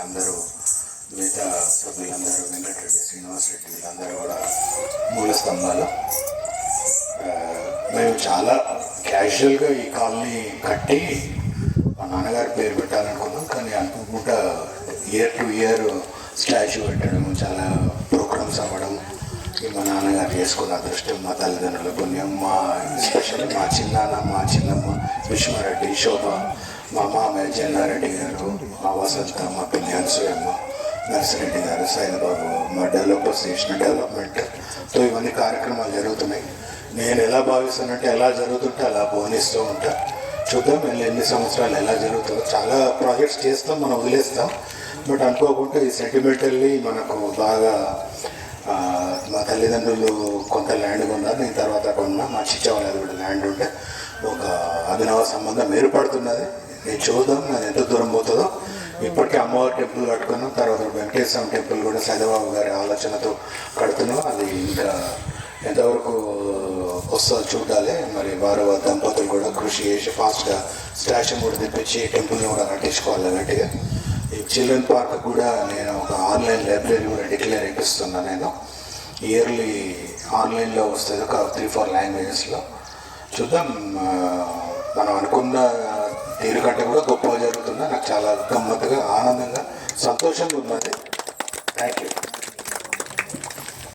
వీళ్ళందరూ మిగతా సభ్యులందరూ వెంకటరెడ్డి, శ్రీనివాసరెడ్డి వీళ్ళందరూ కూడా మూల స్తంభాలు. మేము చాలా క్యాజువల్గా ఈ కాలనీ కట్టి మా నాన్నగారి పేరు పెట్టాలనుకున్నాం, కానీ అనుకోకుండా ఇయర్ టు ఇయర్ స్టాచ్యూ పెట్టడం, చాలా ప్రోగ్రామ్స్ అవ్వడం మా నాన్నగారు చేసుకున్న అదృష్టం, మా తల్లిదండ్రుల పుణ్యం, మా ఎస్పెషల్లీ మా చిన్నాన్న, మా చిన్నమ్మ విశ్వరెడ్డి, శోభ, మా మామయ్య చెన్నారెడ్డి గారు, మా వసంత, మా పిల్లి అనసూయమ్మ, నర్సిరెడ్డి గారు, సైనబాబు, మా డెవలపర్స్ చేసిన డెవలప్మెంట్తో ఇవన్నీ కార్యక్రమాలు జరుగుతున్నాయి. నేను ఎలా భావిస్తానంటే ఎలా జరుగుతుంటే అలా బోనిస్తూ ఉంటా. చూద్దాం ఎన్ని సంవత్సరాలు ఎలా జరుగుతుందో. చాలా ప్రాజెక్ట్స్ చేస్తాం, మనం వదిలేస్తాం. బట్ అనుకోకుండా ఈ సెంటిమెంటల్లీ మనకు బాగా మా తల్లిదండ్రులు కొంత ల్యాండ్ కొన్నారు, నేను తర్వాత కొన్నా. మా చిచ్చవాళ్ళది కూడా ల్యాండ్ ఉంటే ఒక అభినవ సంబంధం ఏర్పడుతున్నది. నేను చూద్దాం అది ఎంత దూరం పోతుందో. ఇప్పటికీ అమ్మవారి టెంపుల్ కట్టుకున్నాం, తర్వాత వెంకటేశ్వర టెంపుల్ కూడా సైదబాబు గారి ఆలోచనతో కడుతున్నాం. అది ఇంకా ఎంతవరకు వస్తుందో చూడాలి. మరి వారు దంపతులు కూడా కృషి చేసి ఫాస్ట్గా స్టాచ్యూ కూడా తెప్పించి టెంపుల్ని కూడా కట్టించుకోవాలి గట్టిగా. ఈ చిల్డ్రన్ పార్క్ కూడా నేను ఒక ఆన్లైన్ లైబ్రరీ కూడా డిక్లేర్ చేపిస్తున్నాను. నేను ఇయర్లీ ఆన్లైన్లో వస్తుంది ఒక 3-4 లాంగ్వేజెస్లో. చూద్దాం, మనం అనుకున్న తీరు కంటే కూడా గొప్పగా జరుగుతున్నా. నాకు చాలా గమ్మత్తుగా, ఆనందంగా, సంతోషంగా ఉన్నది. Thank you.